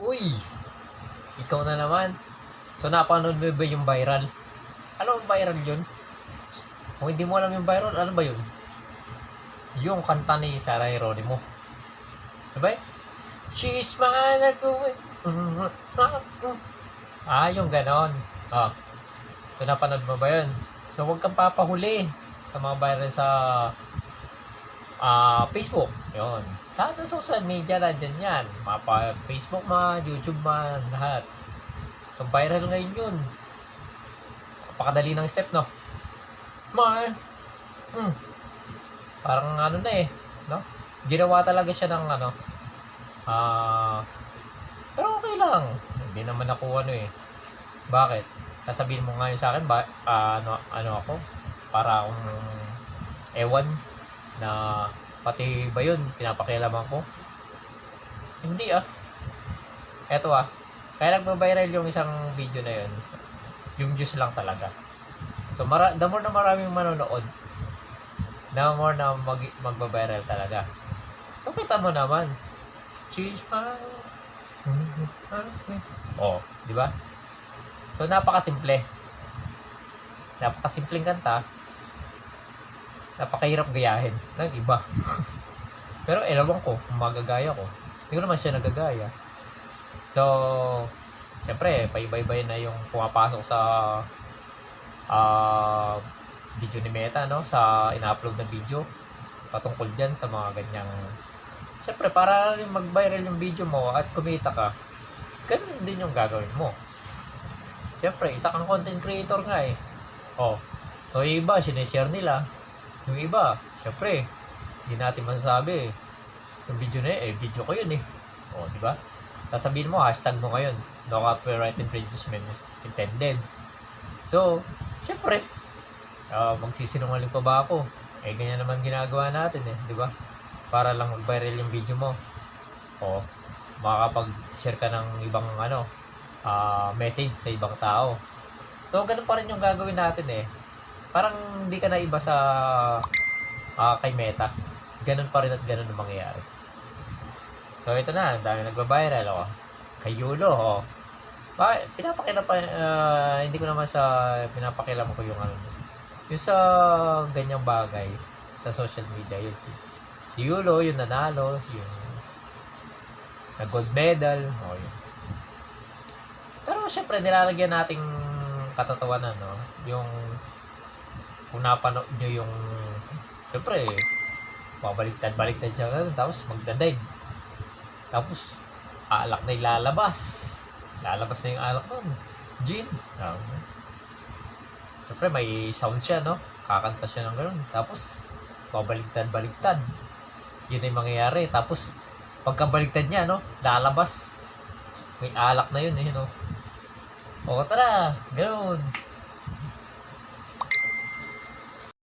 Uy, ikaw na naman. So, napanood mo ba yung viral? Alam mo viral yun? Kung hindi mo alam yung viral, ano ba yun? Yung kanta ni Sarah Geronimo. Diba? She's mine ako. Yung ganon. Ah, so napanood mo ba yun? So, huwag kang papahuli sa mga viral sa Facebook. Yun. Lahat ng social media nandyan yan. Facebook man, YouTube man, lahat. So, viral ngayon yun. Napakadali ng step, no? Parang ano na eh, no? Ginawa talaga siya ng ano, pero okay lang. Hindi naman ako ano eh. Bakit? Sasabihin mo ngayon sa akin, ano ako? Para akong ewan na pati ba yun, pinapakialaman ko? Hindi ah. Eto ah. Kaya nagbabiral yung isang video na yun. Yung views lang talaga. So, the more na maraming manonood, the more na magbabiral talaga. So, kita mo naman. She's mine. Oh, di ba? So, napakasimple. Napakasimpleng kanta. Napakahirap gayahin ng iba. Pero ewan ko kung magagaya ko. Hindi ko naman siya nagagaya. So, syempre, paiba-ibay na yung pumapasok sa video ni Meta, no? Sa ina-upload na video patungkol dyan sa mga ganyang. Syempre, para rin mag-viral yung video mo at kumita ka, ganun din yung gagawin mo. Syempre, isa kang content creator nga eh. Oh, so yung iba, sineshare nila. Yung iba, syempre, hindi natin masasabi eh. Yung video na eh, video ko yun eh. Oh, di ba? Sasabihin mo, hashtag mo ngayon, no copyright infringement intended. So, syempre, magsisinungaling pa ba ako? Eh, ganyan naman ginagawa natin eh, di ba? Para lang mag-viral yung video mo. O, makakapag-share ka ng ibang message sa ibang tao. So, ganun pa rin yung gagawin natin eh. Parang hindi ka na iba sa kay Meta. Ganun pa rin at ganun ang mangyayari. So, ito na. Ang dami nagbabiral. Kay Yulo. Hindi ko naman pinapakilam ko yung yung sa ganyang bagay sa social media. Yun si Yulo, yung nanalo. Yung nag-gold medal. Yun. Pero syempre, nilalagyan nating katatawanan, no? Yung kung napanood nyo yung syempre, babaliktad siya ganun, tapos magdadive. Tapos, alak na ilalabas. Lalabas na yung alak nun. Gin. Siyempre, may sound siya, no? Kakanta siya ng gano'n. Tapos, babaliktad. Yun ay mangyayari. Tapos, pagkabaliktad niya, no? Lalabas. May alak na yun, no? O, tara. Gano'n.